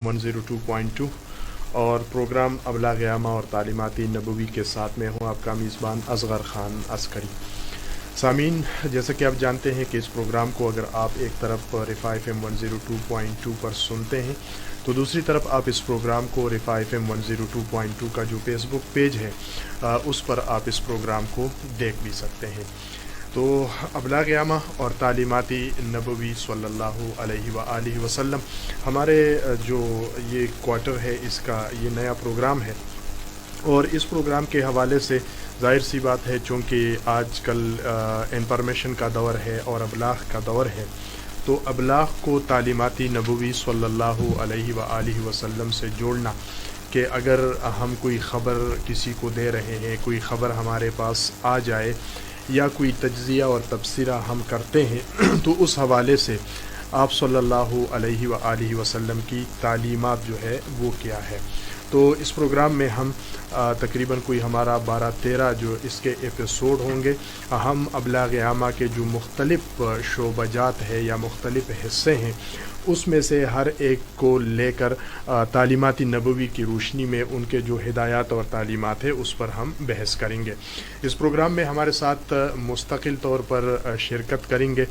102.2 اور پروگرام ابلاغ عامہ اور تعلیماتی نبوی کے ساتھ میں ہوں آپ کا میزبان اصغر خان عسکری۔ سامعین، جیسا کہ آپ جانتے ہیں کہ اس پروگرام کو اگر آپ ایک طرف رفاع FM 102.2 پر سنتے ہیں تو دوسری طرف آپ اس پروگرام کو رفاع FM 102.2 کا جو فیس بک پیج ہے اس پر آپ اس پروگرام کو دیکھ بھی سکتے ہیں۔ تو ابلاغ عامہ اور تعلیماتی نبوی صلی اللہ علیہ وآلہ وسلم ہمارے جو یہ کوارٹر ہے، اس کا یہ نیا پروگرام ہے، اور اس پروگرام کے حوالے سے ظاہر سی بات ہے چونکہ آج کل انفارمیشن کا دور ہے اور ابلاغ کا دور ہے، تو ابلاغ کو تعلیماتی نبوی صلی اللہ علیہ وآلہ وسلم سے جوڑنا کہ اگر ہم کوئی خبر کسی کو دے رہے ہیں، کوئی خبر ہمارے پاس آ جائے یا کوئی تجزیہ اور تبصرہ ہم کرتے ہیں تو اس حوالے سے آپ صلی اللہ علیہ وآلہ وسلم کی تعلیمات جو ہے وہ کیا ہے۔ تو اس پروگرام میں ہم تقریباً کوئی ہمارا 12-13 جو اس کے ایپیسوڈ ہوں گے، ہم ابلاغ عامہ کے جو مختلف شعبہ جات ہے یا مختلف حصے ہیں اس میں سے ہر ایک کو لے کر تعلیماتی نبوی کی روشنی میں ان کے جو ہدایات اور تعلیمات ہے اس پر ہم بحث کریں گے۔ اس پروگرام میں ہمارے ساتھ مستقل طور پر شرکت کریں گے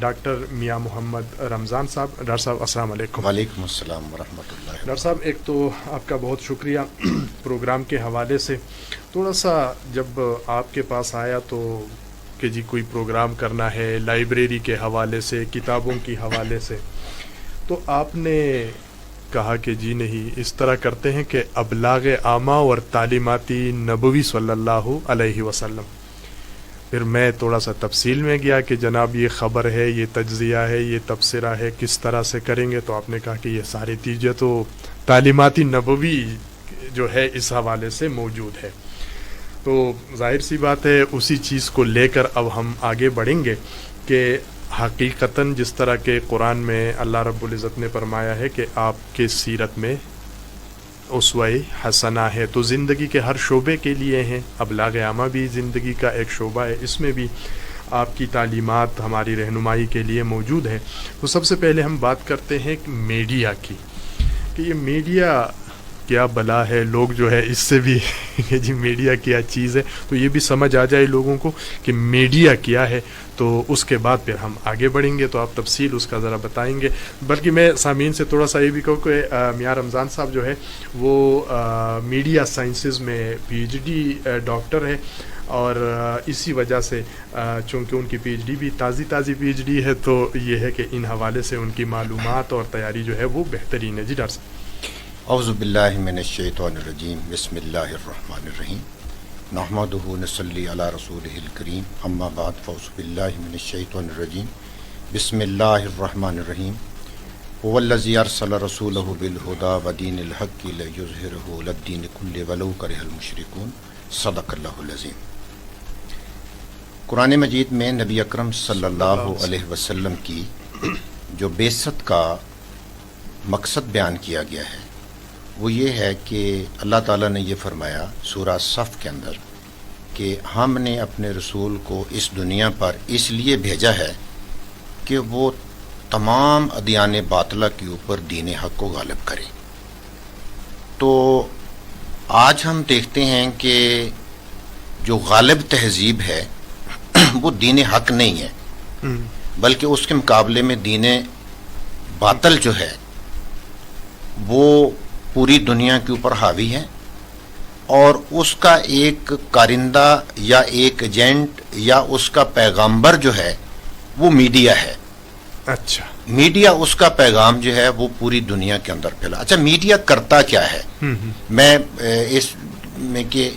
ڈاکٹر میاں محمد رمضان صاحب۔ ڈاکٹر صاحب السلام علیکم۔ وعلیکم السلام ورحمۃ اللہ۔ ڈاکٹر صاحب، ایک تو آپ کا بہت شکریہ پروگرام کے حوالے سے۔ تھوڑا سا جب آپ کے پاس آیا تو کہ جی کوئی پروگرام کرنا ہے لائبریری کے حوالے سے، کتابوں کی حوالے سے، تو آپ نے کہا کہ جی نہیں، اس طرح کرتے ہیں کہ ابلاغ عامہ اور تعلیماتی نبوی صلی اللہ علیہ وسلم۔ پھر میں تھوڑا سا تفصیل میں گیا کہ جناب یہ خبر ہے، یہ تجزیہ ہے، یہ تبصرہ ہے، کس طرح سے کریں گے؟ تو آپ نے کہا کہ یہ ساری چیزیں تو تعلیماتی نبوی جو ہے اس حوالے سے موجود ہے۔ تو ظاہر سی بات ہے اسی چیز کو لے کر اب ہم آگے بڑھیں گے کہ حقیقتاً جس طرح کے قرآن میں اللہ رب العزت نے فرمایا ہے کہ آپ کے سیرت میں اسوہ حسنہ ہے، تو زندگی کے ہر شعبے کے لیے ہیں۔ ابلاغ عامہ بھی زندگی کا ایک شعبہ ہے، اس میں بھی آپ کی تعلیمات ہماری رہنمائی کے لیے موجود ہے۔ تو سب سے پہلے ہم بات کرتے ہیں میڈیا کی کہ یہ میڈیا کیا بلا ہے۔ لوگ جو ہے اس سے بھی کہ جی میڈیا کیا چیز ہے، تو یہ بھی سمجھ آ جائے لوگوں کو کہ میڈیا کیا ہے، تو اس کے بعد پھر ہم آگے بڑھیں گے۔ تو آپ تفصیل اس کا ذرا بتائیں گے۔ بلکہ میں سامعین سے تھوڑا سا یہ بھی کہوں کہ میاں رمضان صاحب جو ہے وہ میڈیا سائنسز میں PhD ڈاکٹر ہے، اور اسی وجہ سے چونکہ ان کی PhD بھی تازی PhD ہے، تو یہ ہے کہ ان حوالے سے ان کی معلومات اور تیاری جو ہے وہ بہترین ہے۔ جی ڈاکٹر صاحب۔ اعوذ باللہ من الشیطان الرجیم، بسم اللہ الرحمن الرحیم، نحمدہ نصلی علی رسولہ الکریم، اما بعد فاعوذ باللہ من الشیطان الرجیم، بسم اللہ الرحمن الرحیم، هو الذی ارسل رسولہ بالہدی ودین الحق لیظہرہ علی الدین کلہ ولو کرہ المشرکون، صدق اللہ العظیم۔ قرآن مجید میں نبی اکرم صلی اللہ علیہ وسلم کی جو بعثت کا مقصد بیان کیا گیا ہے وہ یہ ہے کہ اللہ تعالیٰ نے یہ فرمایا سورہ صف کے اندر کہ ہم نے اپنے رسول کو اس دنیا پر اس لیے بھیجا ہے کہ وہ تمام ادیان باطلہ کے اوپر دین حق کو غالب کرے۔ تو آج ہم دیکھتے ہیں کہ جو غالب تہذیب ہے وہ دین حق نہیں ہے، بلکہ اس کے مقابلے میں دین باطل جو ہے وہ پوری دنیا کے اوپر حاوی ہے، اور اس کا ایک کارندہ یا ایک ایجنٹ یا اس کا پیغامبر جو ہے وہ میڈیا ہے۔ اچھا، میڈیا اس کا پیغام جو ہے وہ پوری دنیا کے اندر پھیلا۔ اچھا، میڈیا کرتا کیا ہے؟ میں اس میں کہ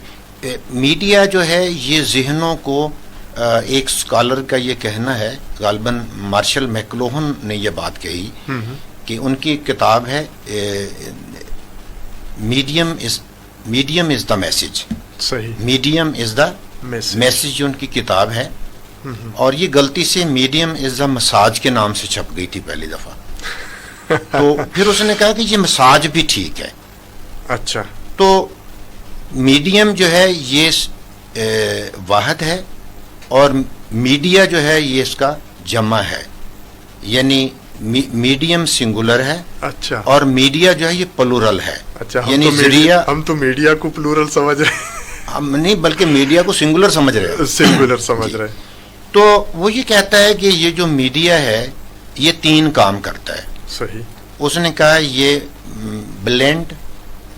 میڈیا جو ہے یہ ذہنوں کو، ایک سکالر کا یہ کہنا ہے، غالباً مارشل میکلوہن نے یہ بات کہی کہ ان کی کتاب ہے میڈیم از دا میسج۔ صحیح، میڈیم از دا میسج جو ان کی کتاب ہے، اور یہ غلطی سے میڈیم از دا مساج کے نام سے چھپ گئی تھی پہلی دفعہ، تو پھر اس نے کہا کہ یہ مساج بھی ٹھیک ہے۔ اچھا، تو میڈیم جو ہے یہ واحد ہے، اور میڈیا جو ہے یہ اس کا جمع ہے، یعنی میڈیم سنگولر ہے اچھا اور میڈیا جو ہے یہ پلورل ہے. اچھا یعنی ذریعہ ہم تو میڈیا کو پلورل سمجھ رہے ہم نہیں بلکہ میڈیا کو سنگولر سمجھ رہے ہیں. سنگولر سمجھ رہے. تو وہ یہ کہتا ہے کہ یہ جو میڈیا ہے یہ 3 کام کرتا ہے. صحیح. اس نے کہا یہ بلینڈ،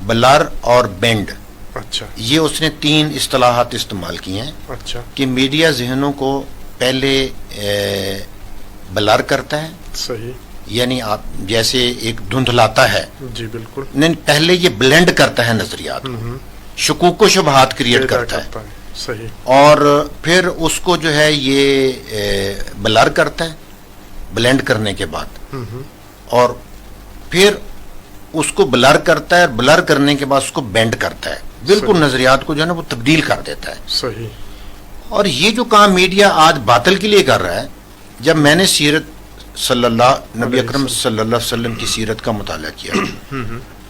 بلر اور بینڈ. اچھا یہ اس نے 3 اصطلاحات استعمال کی ہیں. اچھا کہ میڈیا ذہنوں کو پہلے بلر کرتا ہے. صحیح. یعنی آپ جیسے ایک دھندلاتا ہے. جی بالکل. نہیں پہلے یہ بلینڈ کرتا ہے نظریات کو، شکوک و شبہات کریٹ کرتا ہے. صحیح. اور پھر اس کو جو ہے یہ بلر کرتا ہے بلینڈ کرنے کے بعد، اور پھر اس کو بلر کرتا ہے، بلر کرنے کے بعد اس کو بینڈ کرتا ہے، بالکل نظریات کو جو ہے نا وہ تبدیل کر دیتا ہے. صحیح. اور یہ جو کام میڈیا آج باطل کے لیے کر رہا ہے، جب میں نے سیرت نبی اکرم صلی اللہ علیہ وسلم کی سیرت کا مطالعہ کیا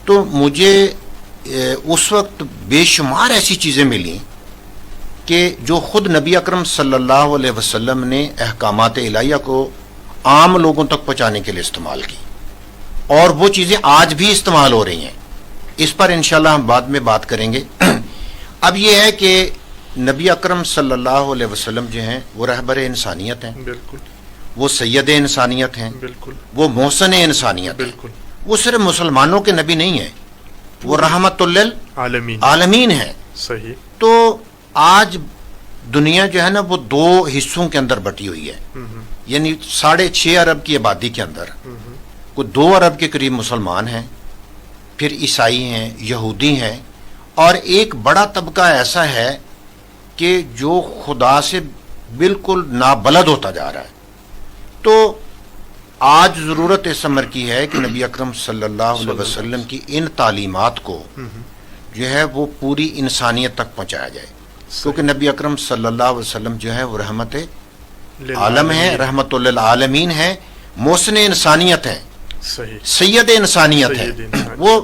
تو مجھے اس وقت بے شمار ایسی چیزیں ملی کہ جو خود نبی اکرم صلی اللہ علیہ وسلم نے احکامات الہیہ کو عام لوگوں تک پہنچانے کے لیے استعمال کی، اور وہ چیزیں آج بھی استعمال ہو رہی ہیں. اس پر انشاءاللہ ہم بعد میں بات کریں گے. اب یہ ہے کہ نبی اکرم صلی اللہ علیہ وسلم جو ہیں وہ رہبر انسانیت ہیں. بالکل. وہ سید انسانیت ہیں. بالکل. وہ محسن انسانیت. بالکل. وہ صرف مسلمانوں کے نبی نہیں ہیں، وہ رحمت للعالمین ہیں. صحیح. تو آج دنیا جو ہے نا وہ 2 حصوں کے اندر بٹی ہوئی ہے. یعنی 6.5 ارب کی آبادی کے اندر کوئی 2 ارب کے قریب مسلمان ہیں، پھر عیسائی ہیں، یہودی ہیں، اور ایک بڑا طبقہ ایسا ہے کہ جو خدا سے بالکل نابلد ہوتا جا رہا ہے. تو آج ضرورت اس امر کی ہے کہ نبی اکرم صلی اللہ علیہ وسلم کی ان تعلیمات کو جو ہے وہ پوری انسانیت تک پہنچایا جائے، کیونکہ نبی اکرم صلی اللہ علیہ وسلم جو ہے وہ رحمت عالم ہے، رحمت للعالمین ہے، محسن انسانیت ہے، سید انسانیت ہے. وہ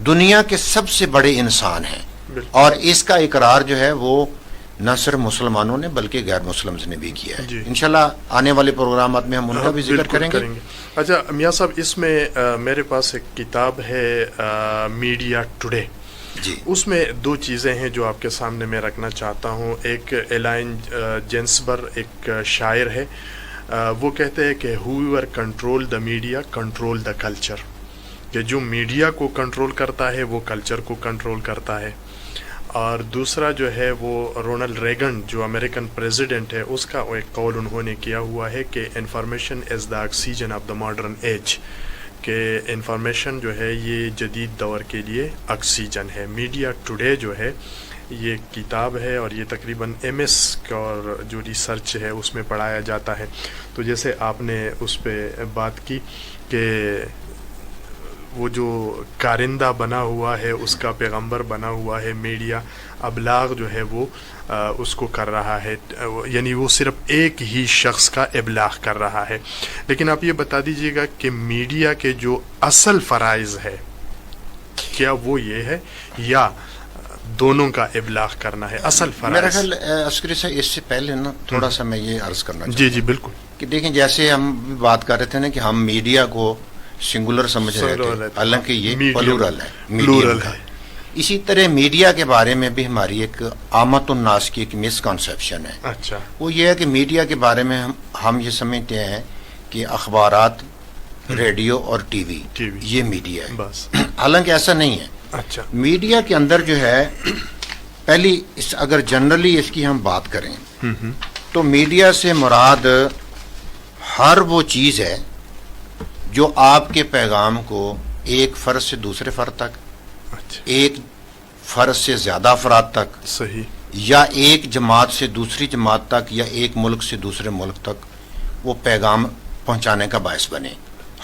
دنیا کے سب سے بڑے انسان ہیں، اور اس کا اقرار جو ہے وہ نہ صرف مسلمانوں نے بلکہ غیر مسلمز نے بھی کیا ہے. انشاءاللہ آنے والے پروگرامات میں ہم ان کا بھی ذکر کریں گے. اچھا میاں صاحب، اس میں میرے پاس ایک کتاب ہے میڈیا ٹوڈے. جی. اس میں 2 چیزیں ہیں جو آپ کے سامنے میں رکھنا چاہتا ہوں. ایک ایلائن جینسبر ایک شاعر ہے، وہ کہتے ہیں کہ whoever control the media control the culture, کہ جو میڈیا کو کنٹرول کرتا ہے وہ کلچر کو کنٹرول کرتا ہے. اور دوسرا جو ہے وہ رونلڈ ریگن جو امریکن پریزیڈنٹ ہے، اس کا ایک قول انہوں نے کیا ہوا ہے کہ information is the oxygen of the modern age, کہ انفارمیشن جو ہے یہ جدید دور کے لیے آکسیجن ہے. میڈیا ٹوڈے جو ہے یہ کتاب ہے، اور یہ تقریباً MS اور جو ریسرچ ہے اس میں پڑھایا جاتا ہے. تو جیسے آپ نے اس پہ بات کی کہ وہ جو کارندہ بنا ہوا ہے اس کا پیغمبر بنا ہوا ہے میڈیا، ابلاغ جو ہے وہ اس کو کر رہا ہے، یعنی وہ صرف ایک ہی شخص کا ابلاغ کر رہا ہے. لیکن آپ یہ بتا دیجئے گا کہ میڈیا کے جو اصل فرائض ہے کیا وہ یہ ہے یا دونوں کا ابلاغ کرنا ہے اصل فرائض؟ میرا خیال عسکری صاحب اس سے پہلے نا تھوڑا سا میں یہ عرض کرنا چاہتا ہوں. جی بالکل. کہ دیکھیں جیسے ہم بات کر رہے تھے نا کہ ہم میڈیا کو سنگولر سمجھ رہے تھے، حالانکہ یہ پلورل ہے. اسی طرح میڈیا کے بارے میں بھی ہماری ایک عامت الناس کی ایک مس کنسیپشن ہے. اچھا. وہ یہ ہے کہ میڈیا کے بارے میں ہم یہ سمجھتے ہیں کہ اخبارات، ریڈیو اور ٹی وی یہ میڈیا ہے، بس. حالانکہ ایسا نہیں ہے. اچھا. میڈیا کے اندر جو ہے پہلی اگر جنرلی اس کی ہم بات کریں تو میڈیا سے مراد ہر وہ چیز ہے جو آپ کے پیغام کو ایک فرد سے دوسرے فرد تک، ایک فرد سے زیادہ افراد تک، صحیح، یا ایک جماعت سے دوسری جماعت تک، یا ایک ملک سے دوسرے ملک تک وہ پیغام پہنچانے کا باعث بنے.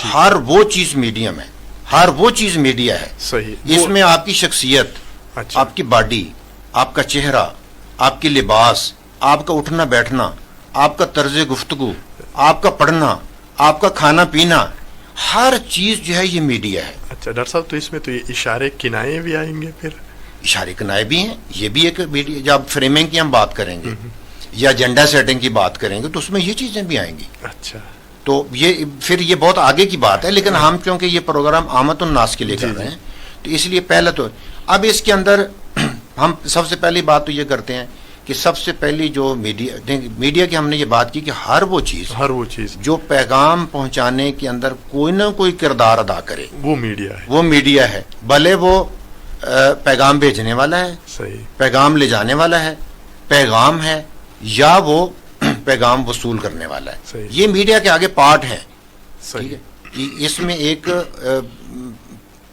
ہر وہ چیز میڈیم ہے، ہر وہ چیز میڈیا ہے. صحیح. اس میں آپ کی شخصیت، آپ کی باڈی، آپ کا چہرہ، آپ کی لباس، آپ کا اٹھنا بیٹھنا، آپ کا طرز گفتگو، آپ کا پڑھنا، آپ کا کھانا پینا، ہر چیز جو ہے یہ میڈیا ہے. اچھا ڈاکٹر صاحب، تو اس میں تو یہ اشارے کنائے بھی آئیں گے؟ پھر اشارے کنائے بھی ہیں، یہ بھی ایک میڈیا. جب فریمنگ کی ہم بات کریں گے یا ایجنڈا سیٹنگ کی بات کریں گے تو اس میں یہ چیزیں بھی آئیں گی. اچھا. تو یہ پھر یہ بہت آگے کی بات ہے، لیکن ہم کیونکہ یہ پروگرام عامت الناس کے لیے کر رہے ہیں تو اس لیے پہلے تو اب اس کے اندر ہم سب سے پہلی بات تو یہ کرتے ہیں کہ سب سے پہلی جو میڈیا کی ہم نے یہ بات کی کہ ہر وہ چیز جو پیغام پہنچانے کے اندر کوئی نہ کوئی کردار ادا کرے وہ میڈیا ہے، بھلے وہ پیغام بھیجنے والا ہے، صحیح، پیغام لے جانے والا ہے، پیغام ہے، یا وہ پیغام وصول کرنے والا ہے، صحیح، یہ میڈیا کے آگے پارٹ ہے. صحیح کہ اس میں ایک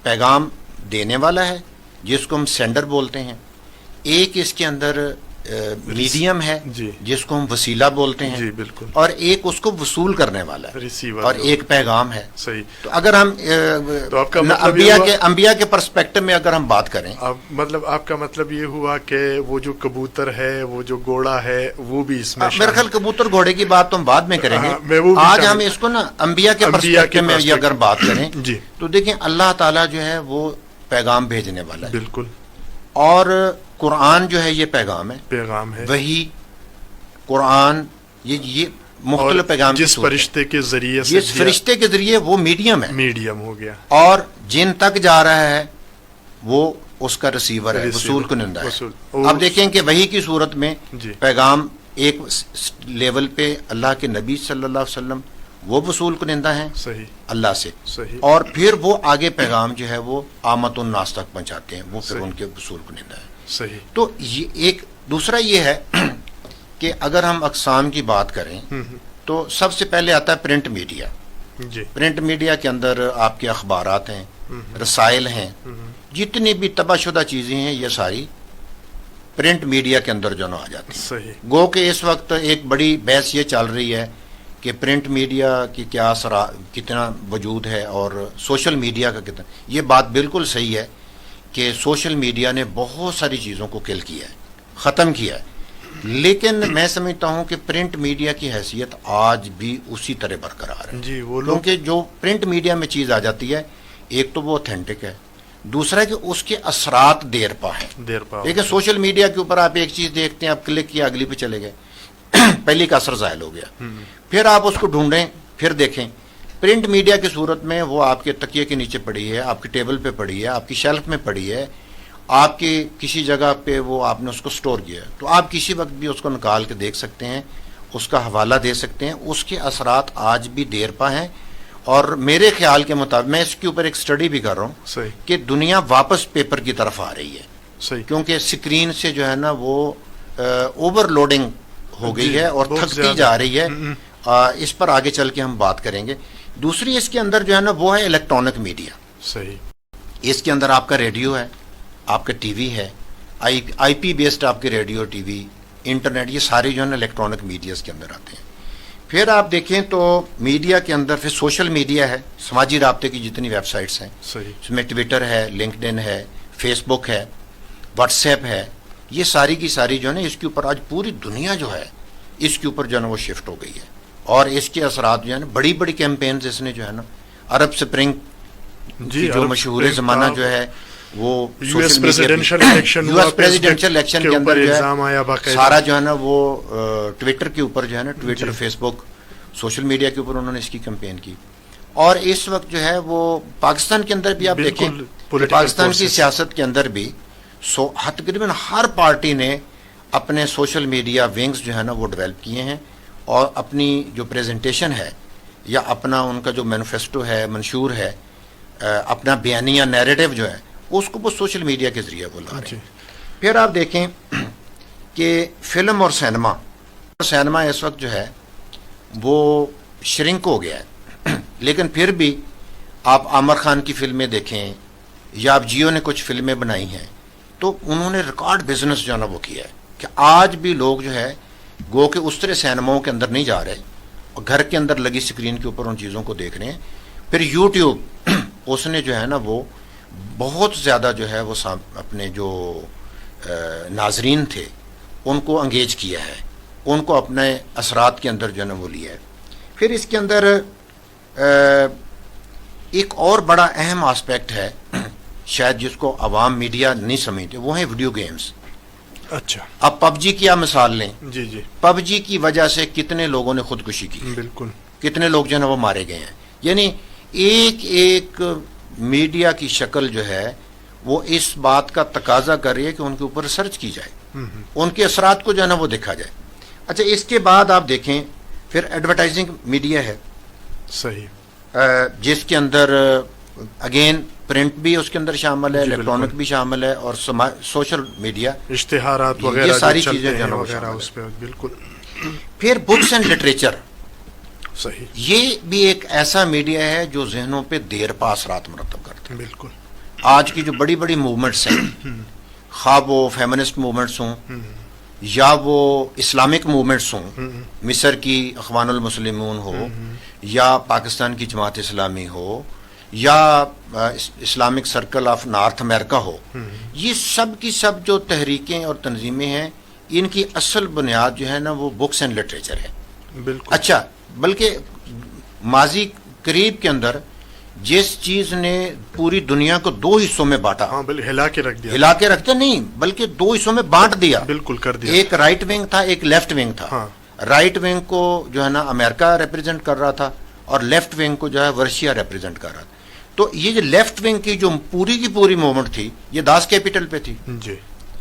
پیغام دینے والا ہے جس کو ہم سینڈر بولتے ہیں، ایک اس کے اندر میڈیم ہے جی، جس کو ہم وسیلہ بولتے ہیں، جی بالکل، اور ایک اس کو وصول کرنے والا ہے، ریسیور، اور ایک پیغام ہے. صحیح. تو اگر ہم تو آپ کا مطلب انبیاء کے پرسپیکٹو میں اگر ہم بات کریں، مطلب آپ کا مطلب یہ ہوا کہ وہ جو کبوتر ہے، وہ جو گھوڑا ہے، وہ بھی اس میں میرے خیال کبوتر گھوڑے کی بات تو ہم بعد میں کریں گے. آج ہم اس کو نا انبیاء کے پرسپیکٹو میں اگر بات کریں جی، تو دیکھیں اللہ تعالیٰ جو ہے وہ پیغام بھیجنے والا ہے، بالکل، اور قرآن جو ہے یہ پیغام ہے، وہی قرآن یہ مختلف پیغام جس فرشتے کے ذریعے سے، جس فرشتے کے ذریعے وہ میڈیم ہو گیا، اور جن تک جا رہا ہے وہ اس کا ریسیور ہے، وصول کنندہ ہے. اب دیکھیں کہ وحی کی صورت میں پیغام ایک لیول پہ اللہ کے نبی صلی اللہ علیہ وسلم وہ وصول کنندہ ہیں صحیح، اللہ سے، اور پھر وہ آگے پیغام جو ہے وہ عامت الناس تک پہنچاتے ہیں، وہ پھر ان کے وصول کنندہ ہیں. صحیح. تو یہ ایک دوسرا یہ ہے کہ اگر ہم اقسام کی بات کریں تو سب سے پہلے آتا ہے پرنٹ میڈیا. پرنٹ میڈیا کے اندر آپ کے اخبارات ہیں، رسائل ہیں، جتنی بھی تباہ شدہ چیزیں ہیں یہ ساری پرنٹ میڈیا کے اندر جو آ جاتی ہیں. صحیح. گو کہ اس وقت ایک بڑی بحث یہ چل رہی ہے کہ پرنٹ میڈیا کی کیا کتنا وجود ہے اور سوشل میڈیا کا کتنا. یہ بات بالکل صحیح ہے کہ سوشل میڈیا نے بہت ساری چیزوں کو کل کیا ہے، ختم کیا ہے، لیکن میں سمجھتا ہوں کہ پرنٹ میڈیا کی حیثیت آج بھی اسی طرح برقرار ہے. جی، کیونکہ جو پرنٹ میڈیا میں چیز آ جاتی ہے، ایک تو وہ اوتھینٹک ہے، دوسرا کہ اس کے اثرات دیر پا ہیں. لیکن سوشل میڈیا کے اوپر آپ ایک چیز دیکھتے ہیں، آپ کلک کیا اگلی پہ چلے گئے، پہلی کا اثر ظاہر ہو گیا، پھر آپ اس کو ڈھونڈیں، پھر دیکھیں. پرنٹ میڈیا کی صورت میں وہ آپ کے تکیے کے نیچے پڑی ہے، آپ کے ٹیبل پہ پڑی ہے، آپ کی شیلف میں پڑی ہے، آپ کی کسی جگہ پہ وہ آپ نے اس کو سٹور کیا ہے، تو آپ کسی وقت بھی اس کو نکال کے دیکھ سکتے ہیں، اس کا حوالہ دے سکتے ہیں. اس کے اثرات آج بھی دیر پا ہیں، اور میرے خیال کے مطابق میں اس کے اوپر ایک سٹڈی بھی کر رہا ہوں کہ دنیا واپس پیپر کی طرف آ رہی ہے، کیونکہ سکرین سے جو ہے نا وہ اوور لوڈنگ ہو گئی ہے اور تھکتی جا رہی ہے. اس پر آگے چل کے ہم بات کریں گے. دوسری اس کے اندر جو ہے نا وہ ہے الیکٹرانک میڈیا. صحیح. اس کے اندر آپ کا ریڈیو ہے، آپ کا ٹی وی ہے، آئی پی بیسڈ آپ کے ریڈیو، ٹی وی، انٹرنیٹ، یہ سارے جو ہے نا الیکٹرانک میڈیاز کے اندر آتے ہیں. پھر آپ دیکھیں تو میڈیا کے اندر پھر سوشل میڈیا ہے، سماجی رابطے کی جتنی ویب سائٹس ہیں، اس میں ٹویٹر ہے، لنکڈ ان ہے، فیس بک ہے، واٹس ایپ ہے، یہ ساری کی ساری جو ہے نا اس کے اوپر آج پوری دنیا جو ہے اس کے اوپر جو ہے نا وہ شفٹ ہو گئی ہے. اور اس کے اثرات جو ہے نا بڑی بڑی کیمپینز اس نے جو ہے نا عرب سپرنگ جو مشہور زمانہ جو ہے وہ یو ایس پریزیڈنشل الیکشن کے اندر جو ہے سارا جو ہے نا وہ ٹویٹر کے اوپر جو ہے نا ٹویٹر، فیس بک، سوشل میڈیا کے اوپر انہوں نے اس کی کیمپین کی. اور اس وقت جو ہے وہ پاکستان کے اندر بھی آپ دیکھیں، پاکستان کی سیاست کے اندر بھی تقریباً ہر پارٹی نے اپنے سوشل میڈیا ونگز جو ہے نا وہ ڈیولپ کیے ہیں، اور اپنی جو پریزنٹیشن ہے یا اپنا ان کا جو مینیفیسٹو ہے، منشور ہے، اپنا بیانیہ نیریٹو جو ہے اس کو وہ سوشل میڈیا کے ذریعے وہ لا رہے ہیں. پھر آپ دیکھیں کہ فلم اور سینما اس وقت جو ہے وہ شرنک ہو گیا ہے، لیکن پھر بھی آپ عامر خان کی فلمیں دیکھیں یا آپ جیو نے کچھ فلمیں بنائی ہیں تو انہوں نے ریکارڈ بزنس جو ہے نا وہ کیا ہے کہ آج بھی لوگ جو ہے گو کہ اس طرح سینماؤں کے اندر نہیں جا رہے اور گھر کے اندر لگی سکرین کے اوپر ان چیزوں کو دیکھ رہے ہیں. پھر یوٹیوب اس نے جو ہے نا وہ بہت زیادہ جو ہے وہ اپنے جو ناظرین تھے ان کو انگیج کیا ہے، ان کو اپنے اثرات کے اندر جو ہے نا وہ لیا ہے. پھر اس کے اندر ایک اور بڑا اہم آسپیکٹ ہے شاید جس کو عوام میڈیا نہیں سمجھتے، وہ ہیں ویڈیو گیمز. اچھا. اب پب جی کی آپ مثال لیں، جی جی، پب جی کی وجہ سے کتنے لوگوں نے خودکشی کی. بالکل. کتنے لوگ جو ہے نا وہ مارے گئے ہیں. یعنی ایک ایک میڈیا کی شکل جو ہے وہ اس بات کا تقاضا کر رہی ہے کہ ان کے اوپر ریسرچ کی جائے, ان کے اثرات کو جو ہے نا وہ دیکھا جائے. اچھا, اس کے بعد آپ دیکھیں پھر ایڈورٹائزنگ میڈیا ہے, صحیح, جس کے اندر اگین پرنٹ بھی اس کے اندر شامل ہے, جی الیکٹرانک بھی شامل ہے, اور سوشل میڈیا, اشتہارات وغیرہ یہ ساری جو چلتے چیزیں جو ہے ہیں نا وہ وغیرہ شامل اس پہ بالکل پھر بکس اینڈ لٹریچر, صحیح, یہ بھی ایک ایسا میڈیا ہے جو ذہنوں پہ دیر پا اثرات مرتب کرتا ہے. بالکل. آج کی جو بڑی بڑی موومنٹس ہیں, خواہ وہ فیمنسٹ موومنٹس ہوں یا وہ اسلامک موومنٹس ہوں, مصر کی اخوان المسلمون ہو یا پاکستان کی جماعت اسلامی ہو یا اسلامک سرکل آف نارتھ امریکہ ہو, یہ سب کی سب جو تحریکیں اور تنظیمیں ہیں, ان کی اصل بنیاد جو ہے نا وہ بکس اینڈ لٹریچر ہے. بالکل. اچھا, بلکہ ماضی قریب کے اندر جس چیز نے پوری دنیا کو دو حصوں میں بانٹا, ہاں بالکل, ہلا کے رکھ دیا, ہلا کے رکھتے نہیں بلکہ دو حصوں میں بانٹ دیا, بالکل کر دیا. ایک رائٹ ونگ تھا, ایک لیفٹ ونگ تھا. ہاں. رائٹ ونگ کو جو ہے نا امریکہ ریپرزینٹ کر رہا تھا اور لیفٹ ونگ کو جو ہے ورشیا ریپرزینٹ کر رہا تھا. تو یہ جو لیفٹ ونگ کی جو پوری کی پوری موومنٹ تھی یہ داس کیپٹل پہ تھی. جی.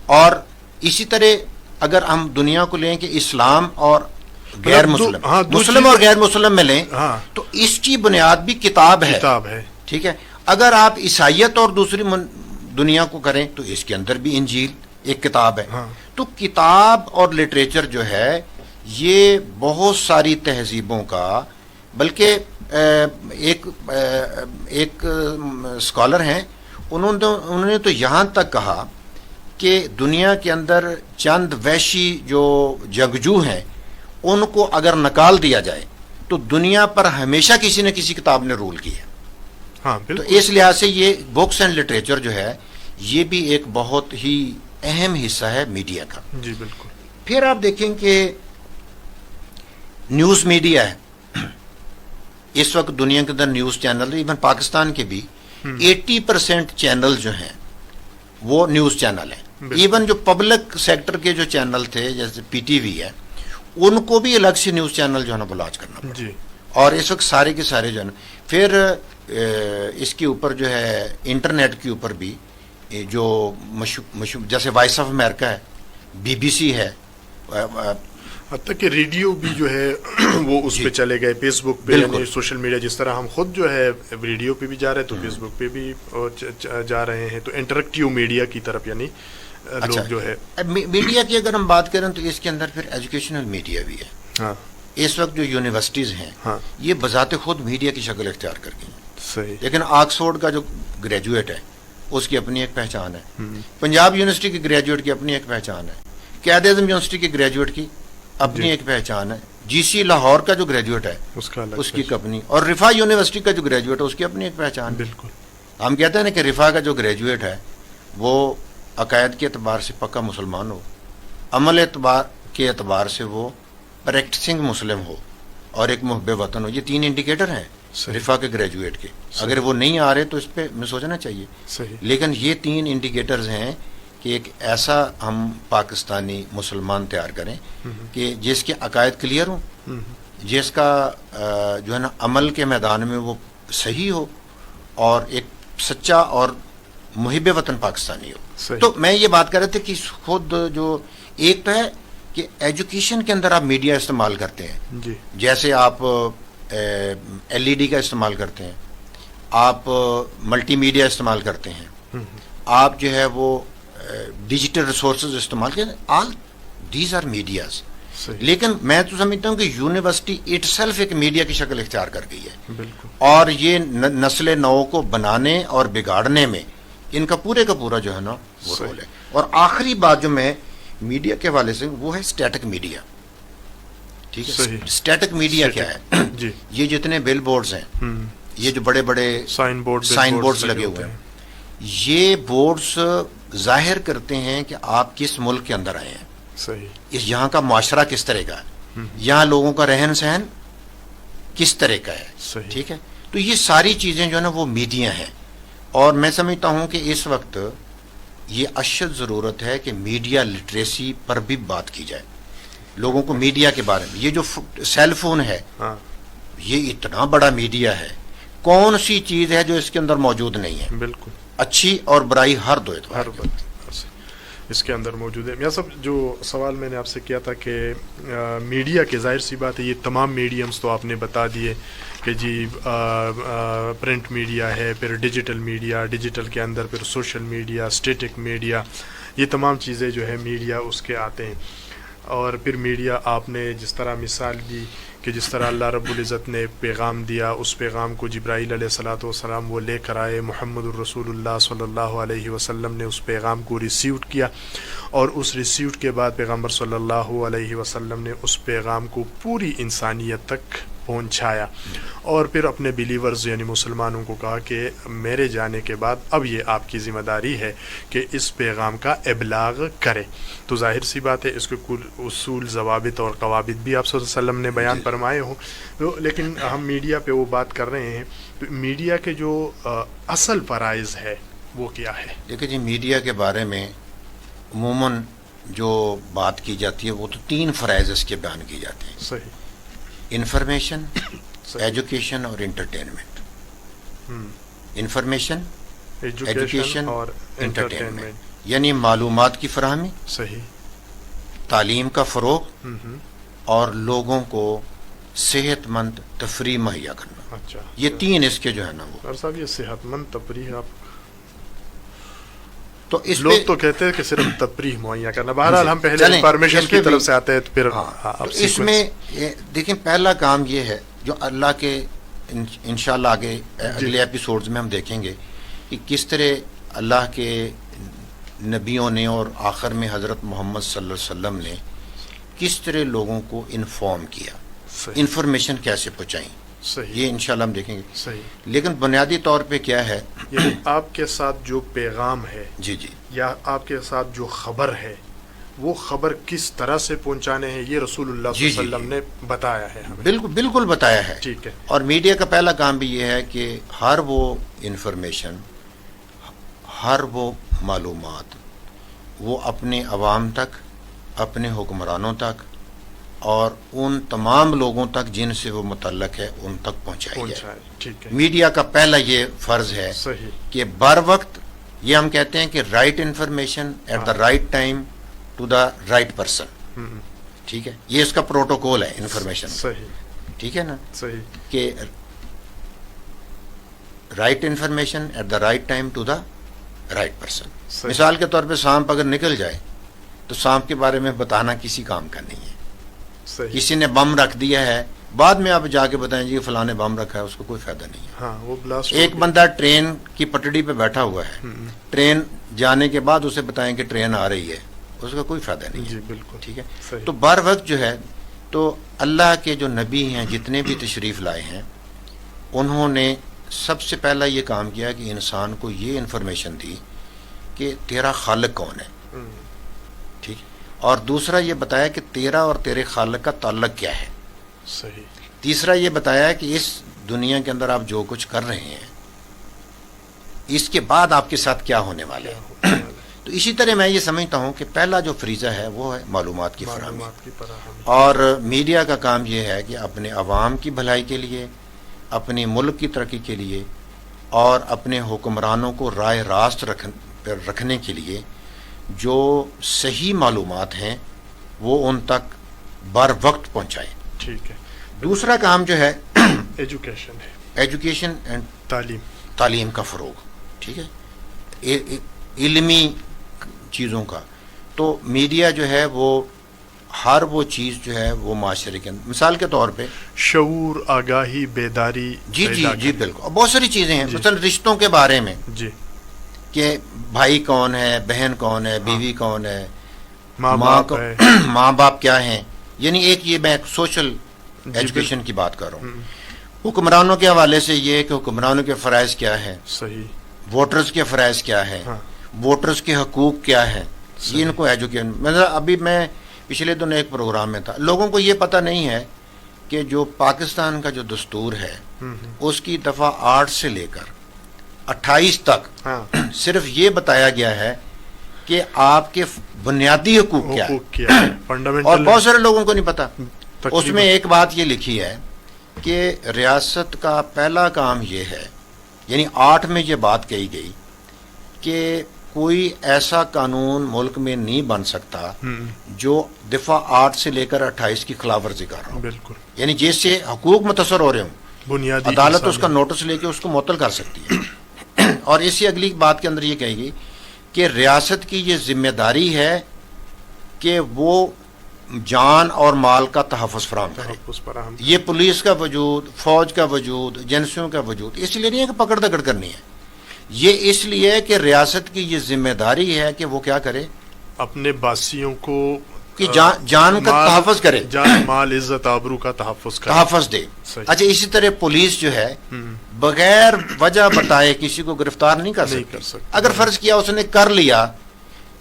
اور اسی طرح اگر ہم دنیا کو لیں کہ اسلام اور غیر مسلم, مسلم اور غیر مسلم میں لیں, تو اس کی بنیاد بھی کتاب ہے. ٹھیک ہے. اگر آپ عیسائیت اور دوسری دنیا کو کریں تو اس کے اندر بھی انجیل ایک کتاب ہے. تو کتاب اور لٹریچر جو ہے یہ بہت ساری تہذیبوں کا, بلکہ ایک اسکالر ہیں, انہوں نے تو یہاں تک کہا کہ دنیا کے اندر چند وحشی جو جنگجو ہیں ان کو اگر نکال دیا جائے تو دنیا پر ہمیشہ کسی نہ کسی کتاب نے رول کی ہے. ہاں, تو اس لحاظ سے یہ بکس اینڈ لٹریچر جو ہے یہ بھی ایک بہت ہی اہم حصہ ہے میڈیا کا. جی بالکل. پھر آپ دیکھیں کہ نیوز میڈیا ہے, اس وقت دنیا کے اندر نیوز چینل, ایون پاکستان کے بھی 80% چینل جو ہیں وہ نیوز چینل ہیں. ایون جو پبلک سیکٹر کے جو چینل تھے جیسے پی ٹی وی ہے, ان کو بھی الگ سے نیوز چینل جو ہے نا وہ لانچ کرنا پڑا. جی. اور اس وقت سارے کے سارے جو ہے نا, پھر اس کے اوپر جو ہے انٹرنیٹ کے اوپر بھی جو مشہور جیسے وائس آف امریکہ ہے, بی بی سی ہے, حتیٰ کہ ریڈیو بھی جو ہے وہ اس پہ چلے گئے, فیس بک پہ, یعنی سوشل میڈیا, جس طرح ہم خود جو ہے ریڈیو پہ بھی جا رہے ہیں تو فیس بک پہ بھی جا رہے ہیں. تو انٹریکٹیو میڈیا کی طرف یعنی لوگ جو ہے میڈیا کی اگر ہم بات کریں تو اس کے اندر پھر ایجوکیشنل میڈیا بھی ہے. ہاں. اس وقت جو یونیورسٹیز ہیں یہ بذات خود میڈیا کی شکل اختیار کر گئی ہیں. صحیح. لیکن آکسفورڈ کا جو گریجویٹ ہے اس کی اپنی ایک پہچان ہے, پنجاب یونیورسٹی کے گریجویٹ کی اپنی ایک پہچان ہے, قائد اعظم یونیورسٹی کے گریجویٹ کی اپنی ایک پہچان ہے, جی سی لاہور کا جو گریجویٹ ہے اس کی اپنی, اور رفا یونیورسٹی کا جو گریجویٹ ہے اس کی اپنی ایک پہچان. بالکل. ہم کہتے ہیں نا کہ رفا کا جو گریجویٹ ہے وہ عقائد کے اعتبار سے پکا مسلمان ہو, عمل اعتبار کے اعتبار سے وہ پریکٹسنگ مسلم ہو اور ایک محب وطن ہو. یہ 3 انڈیکیٹر ہیں رفا کے گریجویٹ کے. اگر وہ نہیں آ رہے تو اس پہ ہمیں سوچنا چاہیے. صحیح. لیکن یہ 3 انڈیکیٹرز ہیں کہ ایک ایسا ہم پاکستانی مسلمان تیار کریں کہ جس کے عقائد کلیئر ہوں, جس کا جو ہے نا عمل کے میدان میں وہ صحیح ہو, اور ایک سچا اور محب وطن پاکستانی ہو. تو میں یہ بات کر رہا تھا کہ خود جو ایک تو ہے کہ ایجوکیشن کے اندر آپ میڈیا استعمال کرتے ہیں, جی. جیسے آپ ایل ای ڈی کا استعمال کرتے ہیں, آپ ملٹی میڈیا استعمال کرتے ہیں, آپ جو ہے وہ ڈیجیٹل ریسورسز استعمال کریں. All these are medias. لیکن میں تو سمجھتا ہوں کہ یونیورسٹی اٹ سیلف ایک میڈیا کی شکل اختیار کر گئی ہے. بالکل. اور یہ نسل نو کو بنانے اور بگاڑنے میں ان کا پورا جو ہے نا وہ رول ہے. اور آخری بات جو میں میڈیا کے حوالے سے وہ ہے اسٹیٹک میڈیا. ٹھیک ہے. اسٹیٹک میڈیا کیا ہے؟ جی. یہ جتنے بل بورڈز ہیں, یہ جو بڑے بڑے سائن بورڈز لگے ہوئے ہیں, یہ بورڈز ظاہر کرتے ہیں کہ آپ کس ملک کے اندر آئے ہیں. صحیح. یہاں کا معاشرہ کس طرح کا ہے, یہاں لوگوں کا رہن سہن کس طرح کا ہے. صحیح. ٹھیک ہے. تو یہ ساری چیزیں جو ہے نا وہ میڈیا ہیں. اور میں سمجھتا ہوں کہ اس وقت یہ اشد ضرورت ہے کہ میڈیا لٹریسی پر بھی بات کی جائے, لوگوں کو میڈیا کے بارے میں. یہ جو سیل فون ہے, یہ اتنا بڑا میڈیا ہے، کون سی چیز ہے جو اس کے اندر موجود نہیں ہے؟ بالکل اچھی اور برائی ہر دو اعتبار ہر بات اس کے اندر موجود ہے۔ میاں صاحب جو سوال میں نے آپ سے کیا تھا کہ میڈیا کے، ظاہر سی بات ہے یہ تمام میڈیمز تو آپ نے بتا دیے کہ جی پرنٹ میڈیا ہے، پھر ڈیجیٹل میڈیا، ڈیجیٹل کے اندر پھر سوشل میڈیا، اسٹیٹک میڈیا، یہ تمام چیزیں جو ہے میڈیا اس کے آتے ہیں۔ اور پھر میڈیا آپ نے جس طرح مثال دی کہ جس طرح اللہ رب العزت نے پیغام دیا، اس پیغام کو جبرائیل علیہ الصلوۃ والسلام وہ لے کر آئے، محمد الرسول اللہ صلی اللہ علیہ وسلم نے اس پیغام کو ریسیوڈ کیا، اور اس ریسیوڈ کے بعد پیغمبر صلی اللہ علیہ وسلم نے اس پیغام کو پوری انسانیت تک پہنچایا، اور پھر اپنے بلیورز یعنی مسلمانوں کو کہا کہ میرے جانے کے بعد اب یہ آپ کی ذمہ داری ہے کہ اس پیغام کا ابلاغ کرے۔ تو ظاہر سی بات ہے اس کے کل اصول، ضوابط اور قواعد بھی آپ صلی اللہ علیہ وسلم نے بیان فرمائے ہوں، لیکن ہم میڈیا پہ وہ بات کر رہے ہیں، تو میڈیا کے جو اصل فرائض ہے وہ کیا ہے؟ دیکھیں جی، میڈیا کے بارے میں عموماً جو بات کی جاتی ہے وہ تو 3 فرائض اس کے بیان کی جاتے ہیں: صحیح، انفارمیشن، ایجوکیشن اور انٹرٹینمنٹ۔ انفارمیشن، ایجوکیشن اور انٹرٹینمنٹ، یعنی معلومات کی فراہمی، صحیح، تعلیم کا فروغ اور لوگوں کو صحت مند تفریح مہیا کرنا۔ اچھا، یہ 3 اس کے جو ہے نا وہ ڈاکٹر صاحب یہ صحت مند تفریح، آپ تو اس لوگ پہ تو کہتے ہیں کہ صرف تفریح مہیا کرنا، بہرحال ہم پہلے چلیں، انفارمیشن اس کی پہ طرف بھی- سے آتے ہیں تو پھر تو اس میں دیکھیں پہلا کام یہ ہے جو اللہ کے انشاءاللہ آگے اگلے ایپیسوڈز میں ہم دیکھیں گے کہ کس طرح اللہ کے نبیوں نے اور آخر میں حضرت محمد صلی اللہ علیہ وسلم نے کس طرح لوگوں کو انفارم کیا، صحیح، انفارمیشن کیسے پہنچائیں، صحیح، یہ انشاءاللہ ہم دیکھیں گے۔ صحیح، لیکن بنیادی طور پہ کیا ہے، یعنی آپ کے ساتھ جو پیغام ہے جی جی یا آپ کے ساتھ جو خبر ہے وہ خبر کس طرح سے پہنچانے ہیں، یہ رسول اللہ صلی اللہ علیہ وسلم نے بتایا ہے ہمیں۔ بالکل بتایا ہے۔ ٹھیک ہے، اور میڈیا کا پہلا کام بھی یہ ہے کہ ہر وہ انفارمیشن، ہر وہ معلومات وہ اپنے عوام تک، اپنے حکمرانوں تک اور ان تمام لوگوں تک جن سے وہ متعلق ہے ان تک پہنچائی جائے۔ ٹھیک ہے، میڈیا کا پہلا یہ فرض ہے صحیح، کہ بر وقت، یہ ہم کہتے ہیں کہ right information at the right time to the right person, ٹھیک ہے، یہ اس کا پروٹوکول ہے انفارمیشن، صحیح، ٹھیک ہے نا، صحیح، کہ right information at the right time to the right person. صحیح، مثال کے طور پہ سانپ اگر نکل جائے تو سانپ کے بارے میں بتانا کسی کام کا نہیں ہے۔ صحیح، کسی نے بم رکھ دیا ہے، بعد میں آپ جا کے بتائیں جی فلاں نے بم رکھا ہے، اس کو کوئی فائدہ نہیں ہے۔ ہاں وہ بلاسٹ ایک بندہ ٹرین کی پٹڑی پہ بیٹھا ہوا ہے، ٹرین جانے کے بعد اسے بتائیں کہ ٹرین آ رہی ہے، اس کا کوئی فائدہ نہیں ہے، جی بالکل، ٹھیک ہے۔ صحیح، تو بر وقت جو ہے تو اللہ کے جو نبی ہیں جتنے بھی تشریف لائے ہیں انہوں نے سب سے پہلا یہ کام کیا کہ انسان کو یہ انفارمیشن دی کہ تیرا خالق کون ہے، ٹھیک، اور دوسرا یہ بتایا کہ تیرا اور تیرے خالق کا تعلق کیا ہے، صحیح، تیسرا یہ بتایا کہ اس دنیا کے اندر آپ جو کچھ کر رہے ہیں اس کے بعد آپ کے ساتھ کیا ہونے والے ہیں۔ تو اسی طرح میں یہ سمجھتا ہوں کہ پہلا جو فریضہ ہے وہ ہے معلومات کی فراہمی، معلومات کی فراہمی، اور میڈیا کا کام یہ ہے کہ اپنے عوام کی بھلائی کے لیے، اپنی ملک کی ترقی کے لیے اور اپنے حکمرانوں کو رائے راست رکھنے کے لیے جو صحیح معلومات ہیں وہ ان تک بر وقت پہنچائے۔ ٹھیک ہے، دوسرا کام جو ہے ایجوکیشن ہے، ایجوکیشن اینڈ تعلیم، تعلیم کا فروغ، ٹھیک ہے، علمی چیزوں کا۔ تو میڈیا جو ہے وہ ہر وہ چیز جو ہے وہ معاشرے کے اندر، مثال کے طور پہ شعور، آگاہی، بیداری، جی جی پیدا جی کرنا۔ بالکل، بہت ساری چیزیں ہیں، جی۔ مثلا رشتوں کے بارے میں جی، کہ بھائی کون ہے، بہن کون ہے، بیوی کون ہے، ماں باپ ہے، ماں باپ کیا ہیں، یعنی ایک یہ میں سوشل جی، ایجوکیشن کی بات کر رہا ہوں۔ حکمرانوں کے حوالے سے یہ ہے کہ حکمرانوں کے فرائض کیا ہے، صحیح، ووٹرز کے فرائض کیا ہے، ہاں، ووٹرز کے حقوق کیا ہے، صحیح۔ یہ ان کو ایجوکیشن۔ مثلا ابھی میں پچھلے دنوں ایک پروگرام میں تھا، لوگوں کو یہ پتہ نہیں ہے کہ جو پاکستان کا جو دستور ہے اس کی دفعہ 8 سے لے کر 28 تک ہاں، صرف یہ بتایا گیا ہے کہ آپ کے بنیادی حقوق کیا ہے، حقوق کیا ہے، اور فنڈامنٹل، بہت سارے لوگوں کو نہیں پتا۔ اس تقریباً، میں ایک بات یہ لکھی ہے کہ ریاست کا پہلا کام یہ ہے، یعنی 8 میں یہ بات کہی گئی کہ کوئی ایسا قانون ملک میں نہیں بن سکتا جو دفعہ 8 سے لے کر 28 کی خلاف ورزی کر رہا ہو، بالکل، یعنی جس سے حقوق متاثر ہو رہے ہوں بنیادی عدالت اس کا انسانی- نوٹس لے کے اس کو معطل کر سکتی ہے۔ اور اسی اگلی بات کے اندر یہ کہے گی کہ ریاست کی یہ ذمہ داری ہے کہ وہ جان اور مال کا تحفظ فراہم کرے۔ تحفظ فراہم یہ پولیس کا وجود، فوج کا وجود، ایجنسیوں کا وجود اس لیے نہیں ہے کہ پکڑ دکڑ کرنی ہے، یہ اس لیے کہ ریاست کی یہ ذمہ داری ہے کہ وہ کیا کرے اپنے باسیوں کو کہ جان کا مال- تحفظ کرے، جان مال عزت آبرو کا تحفظ کرے۔ تحفظ دے۔ صحیح۔ اچھا اسی طرح پولیس جو ہے بغیر وجہ بتائے کسی کو گرفتار نہیں کر نہیں سکتی۔ کر سکتی۔ اگر فرض کیا اس نے کر لیا،